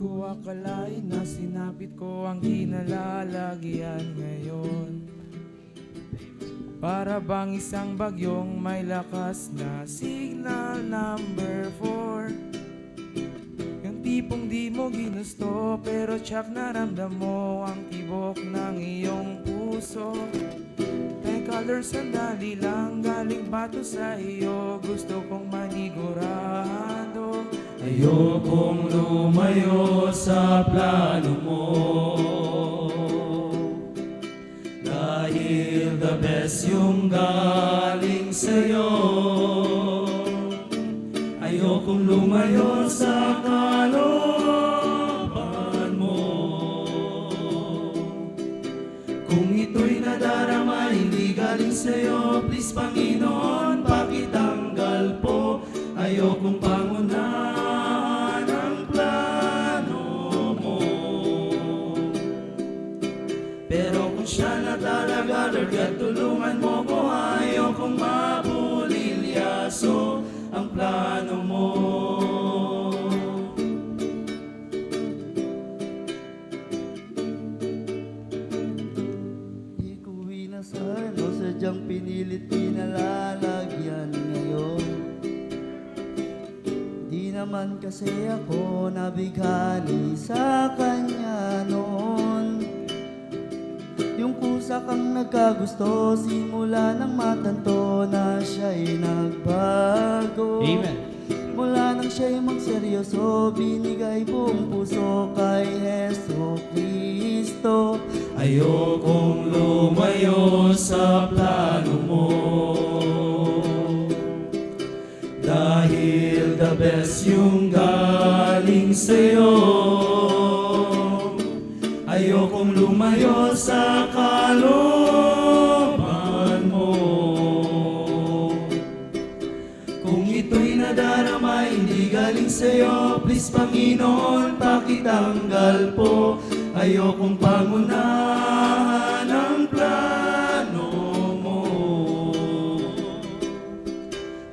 ko akalain na sinapit ko ang kinalalagyan ngayon. Para bang isang bagyong may lakas na signal number 4. Yung tipong di mo ginusto pero tsak naramdam mo ang tibok ng iyong puso. Teka Lord, sandali lang, galing ba to sa iyo? Gusto kong manigurado. Ayokong lumayo sa plano mo, dahil the best yung galing sa'yo. Ayokong lumayo sa kalooban mo. Kung ito'y nadarama, hindi galing sa'yo, please Panginoon, pakitanggal po. Ayokong pangunahan ang plano mo. Pero kung siya na talaga, Lord God, tulungan mo ko. Ayokong mabulilyaso ang plano mo. Di ko inasahan o sadyang pinilit pinalalagyan ngayon. Di naman kasi ako nabighani sa kanya noon. Yung kusa kang nagkagusto, simula nang matanto na siya'y nagbago. Amen. Mula nang siya'y magseryoso, binigay buong puso kay Heso Kristo. Ayokong lumayo sa plano mo, dahil the best yung galing sa'yo. Ayokong lumayo sa kalooban mo. Kung ito'y nadarama, hindi galing sa'yo, please Panginoon, pakitanggal po. Ayokong pangunahan ang plano mo.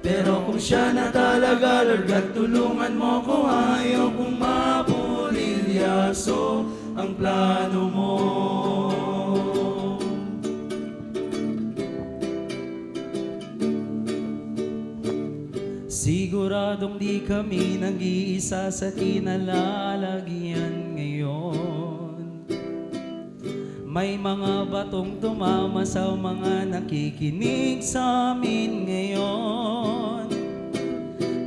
Pero kung siya na talaga, Lord God, tulungan mo ko. Ayokong mabulilyaso ang plano mo. Siguradong di kami nag-iisa sa kinalalagyan ngayon. May mga batong tumama sa mga nakikinig sa amin ngayon.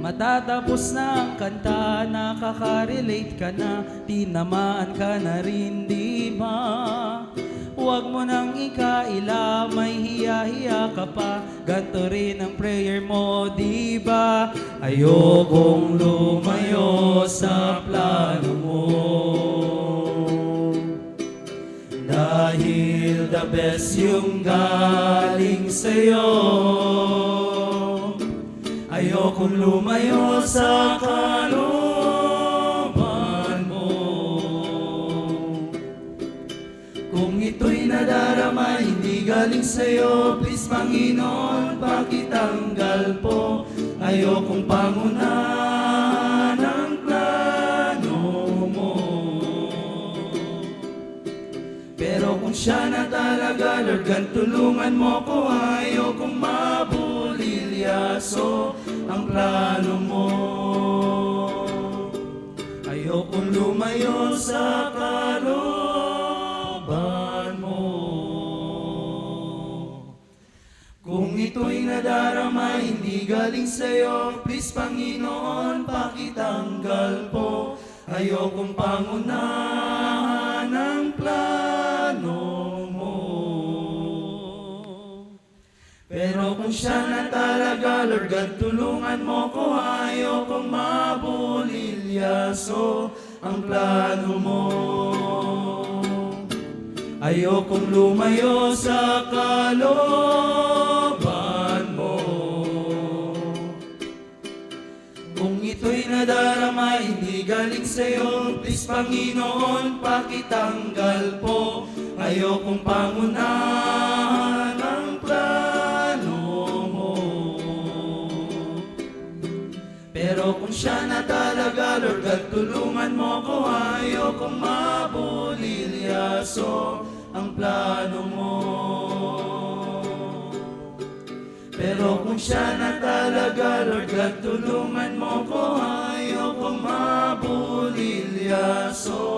Matatapos na ang kanta, nakaka-relate ka na, tinamaan ka na rin, di ba? Huwag mo nang ikaila, may hiya-hiya ka pa, ganto rin ang prayer mo, di ba? Ayokong lumayo sa plano mo, dahil the best yung galing sa'yo. Ayokong lumayo sa kalooban mo. Kung ito'y nadarama, hindi galing sa'yo, please Panginoon, pakitanggal po. Ayokong pangunahan ang plano mo. Pero kung siya na talaga, Lord God, tulungan mo ko. Ayokong mabulilyaso ang plano mo. Ayokong lumayo sa kalooban mo. Kung ito'y nadarama, hindi galing sa'yo, please Panginoon, pakitanggal po. Ayokong pangunahan ang plano mo. Pero kung siya na talaga, Lord God, tulungan mo ko. Ayokong mabulilyaso ang plano mo. Ayokong lumayo sa kalooban mo. Kung ito'y nadarama, hindi galing sa'yo, please Panginoon, pakitanggal po. Ayokong pangunahan ang plano mo. Pero kung siya na talaga, Lord God, God, tulungan mo ko, ayokong mabulilyaso ang plano mo. Pero kung siya na talaga, Lord God, tulungan mo ko, ayokong mabulilyaso